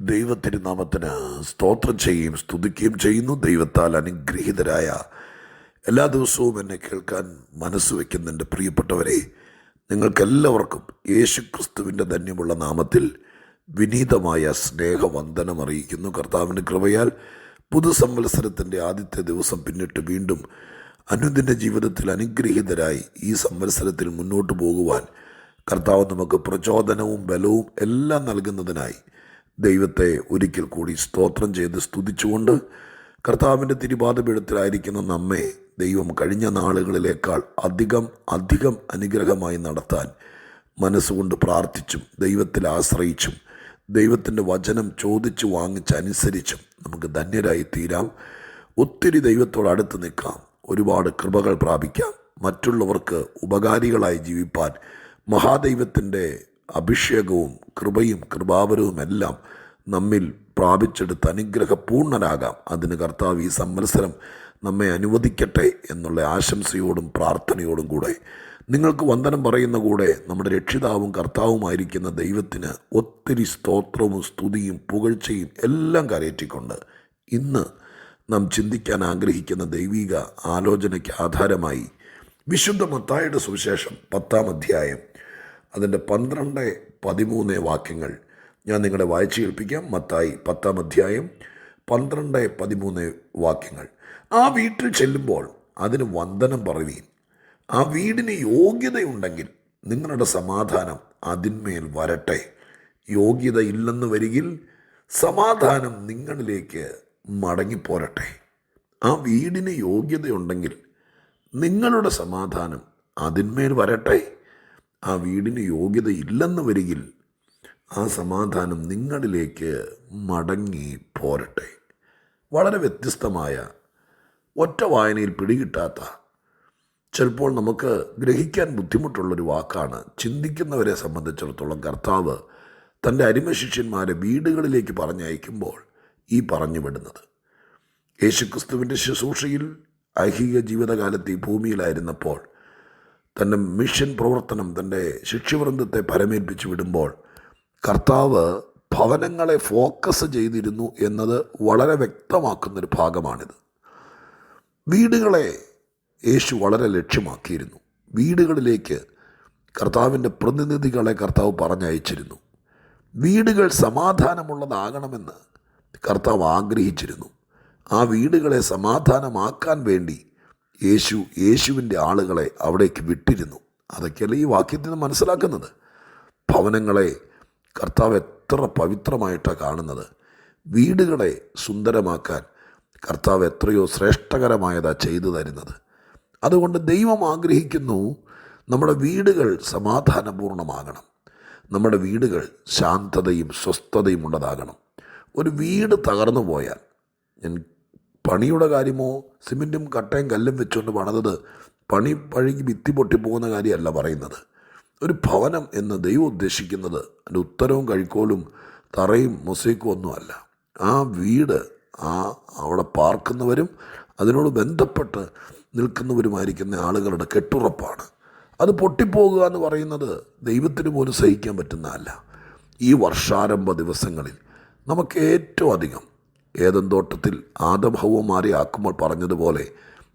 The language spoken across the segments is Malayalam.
ദൈവത്തിരുനാമത്തിന് സ്തോത്രം ചെയ്യുകയും സ്തുതിക്കുകയും ചെയ്യുന്നു. ദൈവത്താൽ അനുഗ്രഹീതരായ എല്ലാ ദിവസവും എന്നെ കേൾക്കാൻ മനസ്സ് വയ്ക്കുന്ന എൻ്റെ പ്രിയപ്പെട്ടവരെ, നിങ്ങൾക്കെല്ലാവർക്കും യേശു ക്രിസ്തുവിൻ്റെ ധന്യമുള്ള നാമത്തിൽ വിനീതമായ സ്നേഹവന്ദനം അറിയിക്കുന്നു. കർത്താവിൻ്റെ കൃപയാൽ പുതുസംവത്സരത്തിൻ്റെ ആദ്യത്തെ ദിവസം പിന്നിട്ട് വീണ്ടും അനുദിന ജീവിതത്തിൽ അനുഗ്രഹീതരായി ഈ സംവത്സരത്തിൽ മുന്നോട്ട് പോകുവാൻ കർത്താവ് നമുക്ക് പ്രചോദനവും ബലവും എല്ലാം നൽകുന്നതിനായി ദൈവത്തെ ഒരിക്കൽ കൂടി സ്തോത്രം ചെയ്ത് സ്തുതിച്ചുകൊണ്ട് കർത്താവിൻ്റെ തിരുപാദപീഠത്തിലായിരിക്കുന്ന നമ്മെ ദൈവം കഴിഞ്ഞ നാളുകളിലേക്കാൾ അധികം അനുഗ്രഹമായി നടത്താൻ മനസ്സുകൊണ്ട് പ്രാർത്ഥിച്ചും ദൈവത്തിൽ ആശ്രയിച്ചും ദൈവത്തിൻ്റെ വചനം ചോദിച്ചു വാങ്ങിച്ചനുസരിച്ചും നമുക്ക് ധന്യരായി തീരാം. ഒത്തിരി ദൈവത്തോട് അടുത്ത് നിൽക്കാം, ഒരുപാട് കൃപകൾ പ്രാപിക്കാം, മറ്റുള്ളവർക്ക് ഉപകാരികളായി ജീവിപ്പാൻ മഹാദൈവത്തിൻ്റെ അഭിഷേകവും കൃപയും കൃപാവരവും എല്ലാം നമ്മിൽ പ്രാപിച്ചെടുത്ത് അനുഗ്രഹപൂർണ്ണരാകാം. അതിന് കർത്താവ് ഈ സംവത്സരം നമ്മെ അനുവദിക്കട്ടെ എന്നുള്ള ആശംസയോടും പ്രാർത്ഥനയോടും കൂടെ നിങ്ങൾക്ക് വന്ദനം പറയുന്ന കൂടെ നമ്മുടെ രക്ഷിതാവും കർത്താവുമായിരിക്കുന്ന ദൈവത്തിന് ഒത്തിരി സ്തോത്രവും സ്തുതിയും പുകഴ്ചയും എല്ലാം കരയറ്റിക്കൊണ്ട് ഇന്ന് നാം ചിന്തിക്കാൻ ആഗ്രഹിക്കുന്ന ദൈവിക ആലോചനയ്ക്ക് ആധാരമായി വിശുദ്ധ മത്തായിയുടെ സുവിശേഷം 10-ാം അധ്യായം അതിൻ്റെ 12-13 വാക്യങ്ങൾ ഞാൻ നിങ്ങളെ വായിച്ചു കേൾപ്പിക്കാം. മത്തായി 10-ാം അധ്യായം 12-13 വാക്യങ്ങൾ. ആ വീട്ടിൽ ചെല്ലുമ്പോൾ അതിന് വന്ദനം പറയുവീൻ. ആ വീടിന് യോഗ്യതയുണ്ടെങ്കിൽ നിങ്ങളുടെ സമാധാനം അതിന്മേൽ വരട്ടെ. യോഗ്യത ഇല്ലെന്ന് വരികിൽ സമാധാനം നിങ്ങളിലേക്ക് മടങ്ങിപ്പോരട്ടെ. ആ വീടിന് യോഗ്യതയുണ്ടെങ്കിൽ നിങ്ങളുടെ സമാധാനം അതിന്മേൽ വരട്ടെ. ആ വീടിന് യോഗ്യത ഇല്ലെന്ന് വരികിൽ ആ സമാധാനം നിങ്ങളിലേക്ക് മടങ്ങി പോരട്ടെ. വളരെ വ്യത്യസ്തമായ, ഒറ്റ വായനയിൽ പിടികിട്ടാത്ത, ചിലപ്പോൾ നമുക്ക് ഗ്രഹിക്കാൻ ബുദ്ധിമുട്ടുള്ളൊരു വാക്കാണ്. ചിന്തിക്കുന്നവരെ സംബന്ധിച്ചിടത്തോളം കർത്താവ് തൻ്റെ അരിമശിഷ്യന്മാരെ വീടുകളിലേക്ക് പറഞ്ഞയക്കുമ്പോൾ ഈ പറഞ്ഞു വിടുന്നത്. യേശുക്രിസ്തുവിൻ്റെ ശുശ്രൂഷയിൽ ഐഹിക ജീവിതകാലത്ത് ഈ ഭൂമിയിലായിരുന്നപ്പോൾ തൻ്റെ മിഷൻ പ്രവർത്തനം, തൻ്റെ ശിഷ്യവൃന്ദത്തെ പരമേൽപ്പിച്ച് വിടുമ്പോൾ കർത്താവ് ഭവനങ്ങളെ ഫോക്കസ് ചെയ്തിരുന്നു എന്നത് വളരെ വ്യക്തമാക്കുന്നൊരു ഭാഗമാണിത്. വീടുകളെ യേശു വളരെ ലക്ഷ്യമാക്കിയിരുന്നു. വീടുകളിലേക്ക് കർത്താവിൻ്റെ പ്രതിനിധികളെ കർത്താവ് പറഞ്ഞയച്ചിരുന്നു. വീടുകൾ സമാധാനമുള്ളതാകണമെന്ന് കർത്താവ് ആഗ്രഹിച്ചിരുന്നു. ആ വീടുകളെ സമാധാനമാക്കാൻ വേണ്ടി യേശുവിൻ്റെ ആളുകളെ അവിടേക്ക് വിട്ടിരുന്നു. അതൊക്കെയല്ല ഈ വാക്യത്തിൽ നിന്ന് മനസ്സിലാക്കുന്നത്. ഭവനങ്ങളെ കർത്താവ് എത്ര പവിത്രമായിട്ടാണ് കാണുന്നത്. വീടുകളെ സുന്ദരമാക്കാൻ കർത്താവ് എത്രയോ ശ്രേഷ്ഠകരമായതാണ് ചെയ്തു തരുന്നത്. അതുകൊണ്ട് ദൈവം ആഗ്രഹിക്കുന്നു നമ്മുടെ വീടുകൾ സമാധാനപൂർണ്ണമാകണം. നമ്മുടെ വീടുകൾ ശാന്തതയും സ്വസ്ഥതയും ഉള്ളതാകണം. ഒരു വീട് തകർന്നു പോയാൽ, ഞാൻ പണിയുടെ കാര്യമോ സിമെൻറ്റും കട്ടയും കല്ലും വെച്ചുകൊണ്ട് പണിതത് പണി പഴകി ഭിത്തി പൊട്ടിപ്പോകുന്ന കാര്യമല്ല പറയുന്നത്. ഒരു ഭവനം എന്ന് ദൈവം ഉദ്ദേശിക്കുന്നത് അതിൻ്റെ ഉത്തരവും കഴിക്കോലും തറയും മൊസൈക്കും ഒന്നുമല്ല. ആ വീട് അവിടെ പാർക്കുന്നവരും അതിനോട് ബന്ധപ്പെട്ട് നിൽക്കുന്നവരുമായിരിക്കുന്ന ആളുകളുടെ കെട്ടുറപ്പാണ്. അത് പൊട്ടിപ്പോകുക എന്ന് പറയുന്നത് ദൈവത്തിന് പോലും സഹിക്കാൻ പറ്റുന്നതല്ല. ഈ വർഷാരംഭ ദിവസങ്ങളിൽ നമുക്ക് ഏറ്റവും അധികം ഏദൻ തോട്ടത്തിൽ ആദം ഹവ്വമാരെ ആക്കുമ്പോൾ പറഞ്ഞതുപോലെ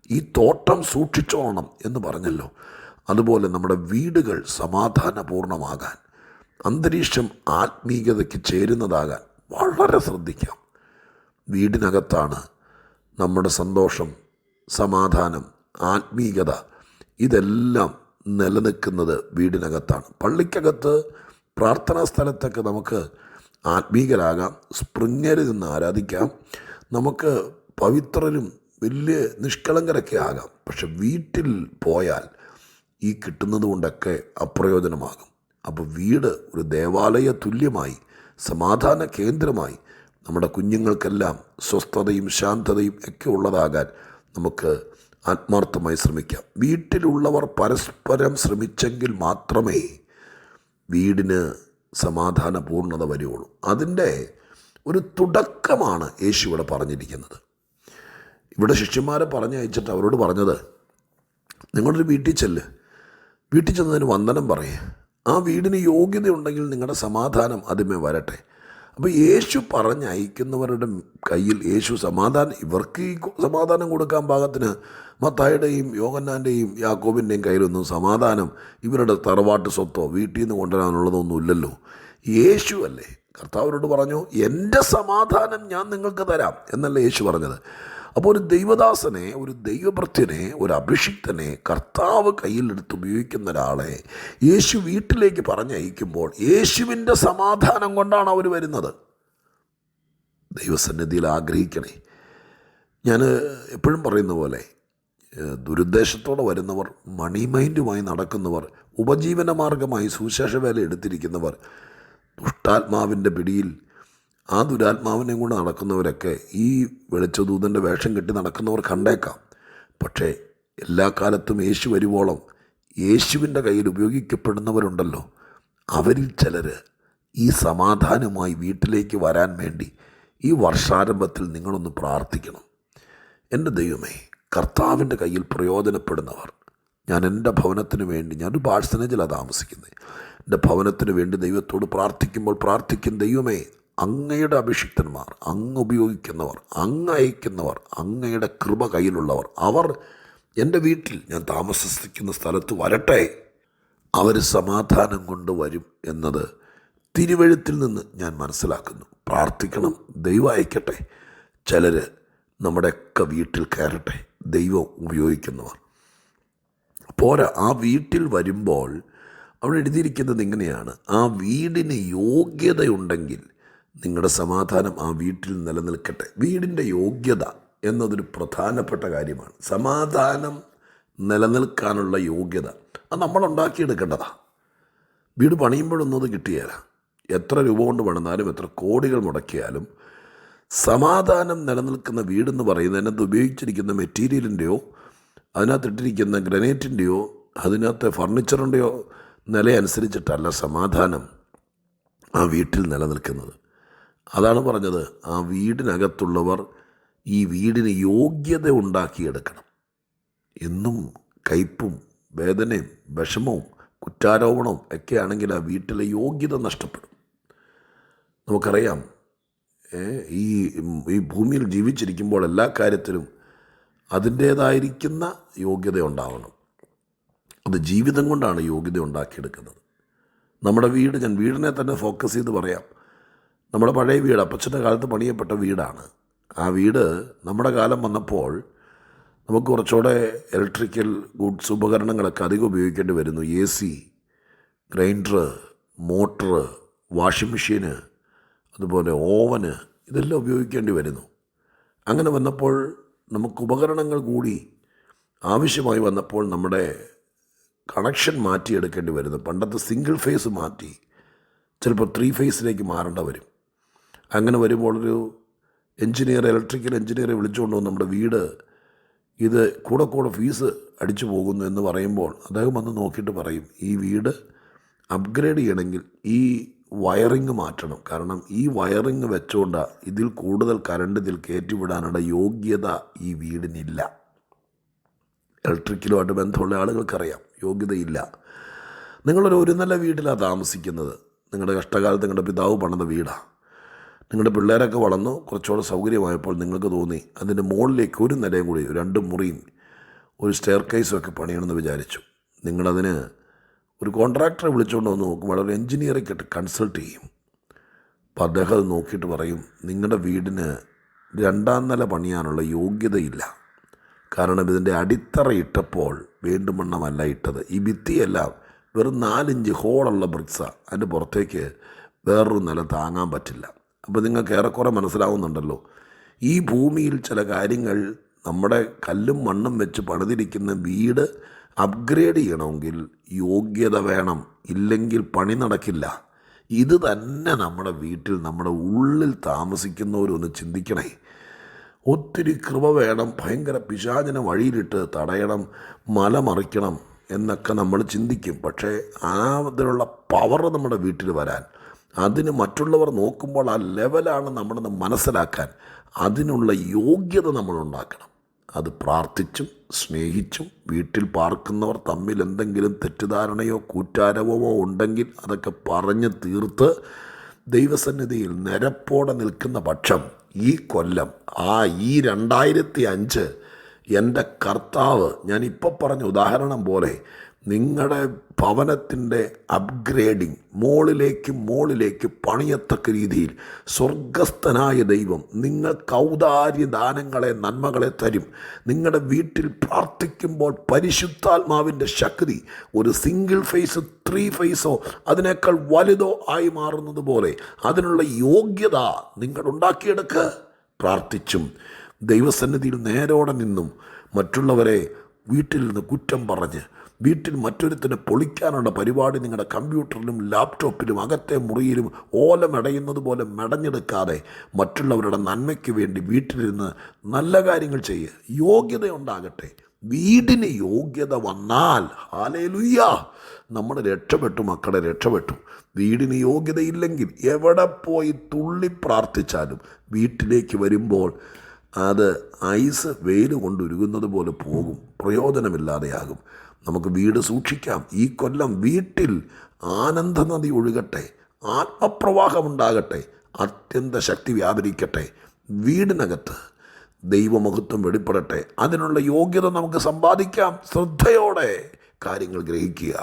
ഈ തോട്ടം സൂക്ഷിച്ചോണം എന്ന് പറഞ്ഞല്ലോ. അതുപോലെ നമ്മുടെ വീടുകൾ സമാധാനപൂർണ്ണമാകാൻ, അന്തരീക്ഷം ആത്മീയതയ്ക്ക് ചേരുന്നതാകാൻ വളരെ ശ്രദ്ധിക്കാം. വീടിനകത്താണ് നമ്മുടെ സന്തോഷം, സമാധാനം, ആത്മീയത ഇതെല്ലാം നിലനിൽക്കുന്നത് വീടിനകത്താണ്. പള്ളിക്കകത്ത് പ്രാർത്ഥനാ സ്ഥലത്തൊക്കെ നമുക്ക് ആത്മീകരാകാം, സ്പ്രിംഗറിൽ നിന്ന് ആരാധിക്കാം, നമുക്ക് പവിത്രരും വലിയ നിഷ്കളങ്കരൊക്കെ ആകാം. പക്ഷെ വീട്ടിൽ പോയാൽ ഈ കിട്ടുന്നത് കൊണ്ടൊക്കെ അപ്രയോജനമാകും. അപ്പോൾ വീട് ഒരു ദേവാലയ തുല്യമായി, സമാധാന കേന്ദ്രമായി നമ്മുടെ കുഞ്ഞുങ്ങൾക്കെല്ലാം സ്വസ്ഥതയും ശാന്തതയും ഒക്കെ ഉള്ളതാകാൻ നമുക്ക് ആത്മാർത്ഥമായി ശ്രമിക്കാം. വീട്ടിലുള്ളവർ പരസ്പരം ശ്രമിച്ചെങ്കിൽ മാത്രമേ വീടിന് സമാധാന പൂർണ്ണത വരികയുള്ളൂ. അതിൻ്റെ ഒരു തുടക്കമാണ് യേശു ഇവിടെ പറഞ്ഞിരിക്കുന്നത്. ഇവിടെ ശിഷ്യന്മാരെ പറഞ്ഞയച്ചിട്ട് അവരോട് പറഞ്ഞത്, നിങ്ങളൊരു വീട്ടിൽ ചെന്നതിന് വന്ദനം പറയുക. ആ വീടിന് യോഗ്യതയുണ്ടെങ്കിൽ നിങ്ങളുടെ സമാധാനം അതിന്മേൽ വരട്ടെ. അപ്പോൾ യേശു പറഞ്ഞയക്കുന്നവരുടെ കയ്യിൽ യേശു സമാധാനം, ഇവർക്ക് ഈ സമാധാനം കൊടുക്കാൻ പാകത്തിന് മത്തായിയുടെയും യോഹന്നാൻ്റെയും യാക്കോബിൻ്റെയും കയ്യിലൊന്നും സമാധാനം ഇവരുടെ തറവാട്ട് സ്വത്തോ വീട്ടിൽ നിന്ന് കൊണ്ടുവരാനുള്ളതൊന്നും ഇല്ലല്ലോ. യേശു അല്ലേ കർത്താവിനോട് പറഞ്ഞു, എൻ്റെ സമാധാനം ഞാൻ നിങ്ങൾക്ക് തരാം എന്നല്ലേ യേശു പറഞ്ഞത്. അപ്പോൾ ഒരു ദൈവദാസനെ, ഒരു ദൈവഭൃത്യനെ, ഒരു അഭിഷിക്തനെ കർത്താവ് കയ്യിലെടുത്ത് ഉപയോഗിക്കുന്ന ഒരാളെ യേശു വീട്ടിലേക്ക് പറഞ്ഞയക്കുമ്പോൾ യേശുവിൻ്റെ സമാധാനം കൊണ്ടാണ് അവർ വരുന്നത്. ദൈവസന്നിധിയിൽ ആഗ്രഹിക്കണേ. ഞാൻ എപ്പോഴും പറയുന്ന പോലെ ദുരുദ്ദേശത്തോടെ വരുന്നവർ, മണി മൈൻഡുമായി നടക്കുന്നവർ, ഉപജീവന മാർഗമായി സുവിശേഷ വേല എടുത്തിരിക്കുന്നവർ, ദുഷ്ടാത്മാവിൻ്റെ പിടിയിൽ ആ ദുരാത്മാവിനെയും കൊണ്ട് നടക്കുന്നവരൊക്കെ ഈ വെളിച്ചദൂതൻ്റെ വേഷം കെട്ടി നടക്കുന്നവർ കണ്ടേക്കാം. പക്ഷേ എല്ലാ കാലത്തും യേശു വരുവോളം യേശുവിൻ്റെ കയ്യിൽ ഉപയോഗിക്കപ്പെടുന്നവരുണ്ടല്ലോ, അവരിൽ ചിലർ ഈ സമാധാനമായി വീട്ടിലേക്ക് വരാൻ വേണ്ടി ഈ വർഷാരംഭത്തിൽ നിങ്ങളൊന്ന് പ്രാർത്ഥിക്കണം. എൻ്റെ ദൈവമേ, കർത്താവിൻ്റെ കയ്യിൽ പ്രയോജനപ്പെടുന്നവർ, ഞാൻ എൻ്റെ ഭവനത്തിന് വേണ്ടി, ഞാനൊരു പാഴ്സനേജിലാണ് താമസിക്കുന്നത്, എൻ്റെ ഭവനത്തിന് വേണ്ടി ദൈവത്തോട് പ്രാർത്ഥിക്കും, ദൈവമേ, അങ്ങയുടെ അഭിഷിക്തന്മാർ, അങ്ങ് ഉപയോഗിക്കുന്നവർ, അങ്ങ് അയക്കുന്നവർ, അങ്ങയുടെ കൃപ കയ്യിലുള്ളവർ, അവർ എൻ്റെ വീട്ടിൽ, ഞാൻ താമസിക്കുന്ന സ്ഥലത്ത് വരട്ടെ. അവർ സമാധാനം കൊണ്ട് വരും എന്നത് തിരുവെഴുത്തിൽ നിന്ന് ഞാൻ മനസ്സിലാക്കുന്നു. പ്രാർത്ഥിക്കണം, ദൈവം അയക്കട്ടെ. ചിലർ നമ്മുടെയൊക്കെ വീട്ടിൽ കയറട്ടെ, ദൈവം ഉപയോഗിക്കുന്നവർ. പോരാ, ആ വീട്ടിൽ വരുമ്പോൾ അവിടെ എഴുതിയിരിക്കുന്നത് ഇങ്ങനെയാണ്: ആ വീടിന് യോഗ്യതയുണ്ടെങ്കിൽ നിങ്ങളുടെ സമാധാനം ആ വീട്ടിൽ നിലനിൽക്കട്ടെ. വീടിൻ്റെ യോഗ്യത എന്നതൊരു പ്രധാനപ്പെട്ട കാര്യമാണ്. സമാധാനം നിലനിൽക്കാനുള്ള യോഗ്യത അത് നമ്മളുണ്ടാക്കിയെടുക്കേണ്ടതാണ്. വീട് പണിയുമ്പോഴൊന്നും അത് കിട്ടിയേല. എത്ര രൂപ കൊണ്ട് പണിതാലും, എത്ര കോടികൾ മുടക്കിയാലും സമാധാനം നിലനിൽക്കുന്ന വീടെന്ന് പറയുന്നത് അതിനകത്ത് ഉപയോഗിച്ചിരിക്കുന്ന മെറ്റീരിയലിൻ്റെയോ അതിനകത്തിട്ടിരിക്കുന്ന ഗ്രനൈറ്റിൻ്റെയോ അതിനകത്തെ ഫർണിച്ചറിൻ്റെയോ നില അനുസരിച്ചിട്ടല്ല സമാധാനം ആ വീട്ടിൽ നിലനിൽക്കുന്നത്. അതാണ് പറഞ്ഞത്, ആ വീടിനകത്തുള്ളവർ ഈ വീടിന് യോഗ്യത ഉണ്ടാക്കിയെടുക്കണം. എന്നും കയ്പും വേദനയും വിഷമവും കുറ്റാരോപണവും ഒക്കെ ആണെങ്കിൽ ആ വീട്ടിലെ യോഗ്യത നഷ്ടപ്പെടും. നമുക്കറിയാം, ഈ ഭൂമിയിൽ ജീവിച്ചിരിക്കുമ്പോൾ എല്ലാ കാര്യത്തിലും അതിൻ്റേതായിരിക്കുന്ന യോഗ്യത ഉണ്ടാവണം. അത് ജീവിതം കൊണ്ടാണ് യോഗ്യത ഉണ്ടാക്കിയെടുക്കുന്നത്. നമ്മുടെ വീട്, ഞാൻ വീടിനെ തന്നെ ഫോക്കസ് ചെയ്ത് പറയാം. നമ്മുടെ പഴയ വീട് അപ്പച്ചൻ്റെ കാലത്ത് പണിയപ്പെട്ട വീടാണ്. ആ വീട് നമ്മുടെ കാലം വന്നപ്പോൾ നമുക്ക് കുറച്ചുകൂടെ ഇലക്ട്രിക്കൽ ഗുഡ്സ് ഉപകരണങ്ങളൊക്കെ അധികം ഉപയോഗിക്കേണ്ടി വരുന്നു. AC, ഗ്രൈൻഡർ, മോട്ടർ, വാഷിംഗ് മെഷീന്, അതുപോലെ ഓവന്, ഇതെല്ലാം ഉപയോഗിക്കേണ്ടി വരുന്നു. അങ്ങനെ വന്നപ്പോൾ നമുക്ക് ഉപകരണങ്ങൾ കൂടി ആവശ്യമായി വന്നപ്പോൾ നമ്മുടെ കണക്ഷൻ മാറ്റിയെടുക്കേണ്ടി വരുന്നു. പണ്ടത്തെ സിംഗിൾ ഫേസ് മാറ്റി ചിലപ്പോൾ 3 ഫേസിലേക്ക് മാറേണ്ട വരും. അങ്ങനെ വരുമ്പോൾ ഒരു എൻജിനീയർ, ഇലക്ട്രിക്കൽ എൻജിനീയറെ വിളിച്ചുകൊണ്ട് വന്ന് നമ്മുടെ വീട് ഇത് കൂടെ ഫീസ് അടിച്ചു പോകുന്നു എന്ന് പറയുമ്പോൾ അദ്ദേഹം വന്ന് നോക്കിയിട്ട് പറയും, ഈ വീട് അപ്ഗ്രേഡ് ചെയ്യണമെങ്കിൽ ഈ വയറിങ് മാറ്റണം. കാരണം ഈ വയറിങ് വെച്ചുകൊണ്ട് ഇതിൽ കൂടുതൽ കറണ്ട് ഇതിൽ കയറ്റിവിടാനുള്ള യോഗ്യത ഈ വീടിനില്ല. ഇലക്ട്രിക്കലുമായിട്ട് ബന്ധമുള്ള ആളുകൾക്കറിയാം, യോഗ്യതയില്ല. ഒരു നല്ല വീട്ടിലാണ് താമസിക്കുന്നത്. നിങ്ങളുടെ കഷ്ടകാലത്ത് നിങ്ങളുടെ പിതാവ് പണിത വീടാണ്. നിങ്ങളുടെ പിള്ളേരൊക്കെ വളർന്നു കുറച്ചുകൂടെ സൗകര്യമായപ്പോൾ നിങ്ങൾക്ക് തോന്നി അതിൻ്റെ മുകളിലേക്ക് ഒരു നിലയും കൂടി, 2 മുറിയും ഒരു സ്റ്റെയർ കേസും ഒക്കെ പണിയണമെന്ന് വിചാരിച്ചു. നിങ്ങളതിന് ഒരു കോൺട്രാക്ടറെ വിളിച്ചുകൊണ്ട് വന്ന് നോക്കുമ്പോൾ ഒരു എൻജിനീയറൊക്കെ കൺസൾട്ട് ചെയ്യും. അപ്പോൾ അദ്ദേഹം അത് നോക്കിയിട്ട് പറയും, നിങ്ങളുടെ വീടിന് 2ാം നില പണിയാനുള്ള യോഗ്യതയില്ല. കാരണം ഇതിൻ്റെ അടിത്തറ ഇട്ടപ്പോൾ വേണ്ടുമണ്ണമല്ല ഇട്ടത്. ഈ ഭിത്തിയെല്ലാം വെറും 4 ഇഞ്ച് ഹോളുള്ള ബ്രിക്സാണ്. അതിൻ്റെ പുറത്തേക്ക് വേറൊരു നില താങ്ങാൻ പറ്റില്ല. അപ്പോൾ നിങ്ങൾക്ക് ഏറെക്കുറെ മനസ്സിലാവുന്നുണ്ടല്ലോ, ഈ ഭൂമിയിൽ ചില കാര്യങ്ങൾ നമ്മുടെ കല്ലും മണ്ണും വെച്ച് പണിതിരിക്കുന്ന വീട് അപ്ഗ്രേഡ് ചെയ്യണമെങ്കിൽ യോഗ്യത വേണം, ഇല്ലെങ്കിൽ പണി നടക്കില്ല. ഇത് തന്നെ നമ്മുടെ വീട്ടിൽ, നമ്മുടെ ഉള്ളിൽ താമസിക്കുന്നവരൊന്ന് ചിന്തിക്കണേ. ഒത്തിരി കൃപ വേണം, ഭയങ്കര പിശാചിനെ വഴിയിലിട്ട് തടയണം, മല മറിക്കണം എന്നൊക്കെ നമ്മൾ ചിന്തിക്കും. പക്ഷേ അതിനുള്ള പവർ നമ്മുടെ വീട്ടിൽ വരാൻ, അതിന് മറ്റുള്ളവർ നോക്കുമ്പോൾ ആ ലെവലാണ് നമ്മളെന്ന് മനസ്സിലാക്കാൻ അതിനുള്ള യോഗ്യത നമ്മളുണ്ടാക്കണം. അത് പ്രാർത്ഥിച്ചും സ്നേഹിച്ചും വീട്ടിൽ പാർക്കുന്നവർ തമ്മിൽ എന്തെങ്കിലും തെറ്റിദ്ധാരണയോ കൂറ്റാരവമോ ഉണ്ടെങ്കിൽ അതൊക്കെ പറഞ്ഞ് തീർത്ത് ദൈവസന്നിധിയിൽ നിരപ്പോടെ നിൽക്കുന്ന പക്ഷം ഈ കൊല്ലം ഈ 2005 എൻ്റെ കർത്താവ് ഞാനിപ്പോൾ പറഞ്ഞ ഉദാഹരണം പോലെ നിങ്ങളുടെ ഭവനത്തിൻ്റെ അപ്ഗ്രേഡിങ് മുകളിലേക്ക് പണിയത്തക്ക രീതിയിൽ സ്വർഗസ്ഥനായ ദൈവം നിങ്ങൾക്ക് ഔദാര്യ ദാനങ്ങളെ നന്മകളെ തരും. നിങ്ങളുടെ വീട്ടിൽ പ്രാർത്ഥിക്കുമ്പോൾ പരിശുദ്ധാത്മാവിൻ്റെ ശക്തി ഒരു സിംഗിൾ ഫേസ് 3 ഫേസോ അതിനേക്കാൾ വലുതോ ആയി മാറുന്നത് പോലെ അതിനുള്ള യോഗ്യത നിങ്ങൾ ഉണ്ടാക്കിയെടുക്കുക. പ്രാർത്ഥിച്ചും ദൈവസന്നിധിയിൽ നേരോടെ നിന്നും മറ്റുള്ളവരെ വീട്ടിൽ നിന്ന് കുറ്റം പറഞ്ഞ് വീട്ടിൽ മറ്റൊരുത്തിനെ പൊളിക്കാനുള്ള പരിപാടി നിങ്ങളുടെ കമ്പ്യൂട്ടറിലും ലാപ്ടോപ്പിലും അകത്തെ മുറിയിലും ഓലമെടയുന്നത് പോലെ മെടഞ്ഞെടുക്കാതെ മറ്റുള്ളവരുടെ നന്മയ്ക്ക് വേണ്ടി വീട്ടിലിരുന്ന് നല്ല കാര്യങ്ങൾ ചെയ്യുക. യോഗ്യത ഉണ്ടാകട്ടെ. വീടിന് യോഗ്യത വന്നാൽ ഹല്ലേലൂയ, നമ്മൾ രക്ഷപ്പെട്ടു, മക്കളെ രക്ഷപ്പെട്ടു. വീടിന് യോഗ്യതയില്ലെങ്കിൽ എവിടെ പോയി തുള്ളി പ്രാർത്ഥിച്ചാലും വീട്ടിലേക്ക് വരുമ്പോൾ അത് ഐസ് വെയിൽ കൊണ്ടുരുകുന്നത് പോലെ പോകും, പ്രയോജനമില്ലാതെയാകും. നമുക്ക് വീട് സൂക്ഷിക്കാം. ഈ കൊല്ലം വീട്ടിൽ ആനന്ദ നദി ഒഴുകട്ടെ, ആത്മപ്രവാഹമുണ്ടാകട്ടെ, അത്യന്ത ശക്തി വ്യാപരിക്കട്ടെ. വീടിനകത്ത് ദൈവമഹത്വം വെളിപ്പെടട്ടെ. അതിനുള്ള യോഗ്യത നമുക്ക് സമ്പാദിക്കാം. ശ്രദ്ധയോടെ കാര്യങ്ങൾ ഗ്രഹിക്കുക.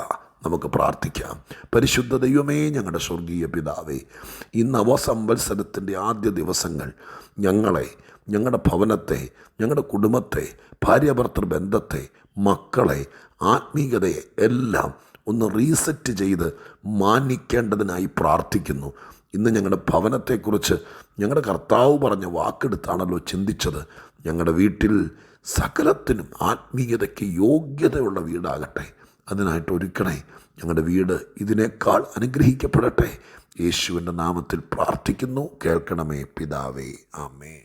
നമുക്ക് പ്രാർത്ഥിക്കാം. പരിശുദ്ധ ദൈവമേ, ഞങ്ങളുടെ സ്വർഗീയ പിതാവേ, ഈ നവസംവത്സരത്തിൻ്റെ ആദ്യ ദിവസങ്ങൾ ഞങ്ങളെ, ഞങ്ങളുടെ ഭവനത്തെ, ഞങ്ങളുടെ കുടുംബത്തെ, ഭാര്യാഭർത്തൃ ബന്ധത്തെ, മക്കളെ, ആത്മീയതയെ എല്ലാം ഒന്ന് റീസെറ്റ് ചെയ്ത് മാനിക്കേണ്ടതിനായി പ്രാർത്ഥിക്കുന്നു. ഇന്ന് ഞങ്ങളുടെ ഭവനത്തെക്കുറിച്ച് ഞങ്ങളുടെ കർത്താവ് പറഞ്ഞ വാക്കെടുത്താണല്ലോ ചിന്തിച്ചത്. ഞങ്ങളുടെ വീട്ടിൽ സകലത്തിനും ആത്മീയതയ്ക്ക് യോഗ്യതയുള്ള വീടാകട്ടെ. അതിനായിട്ട് ഒരുക്കണേ. ഞങ്ങളുടെ വീട് ഇതിനേക്കാൾ അനുഗ്രഹിക്കപ്പെടട്ടെ. യേശുവിൻ്റെ നാമത്തിൽ പ്രാർത്ഥിക്കുന്നു. കേൾക്കണമേ പിതാവേ. ആമേൻ.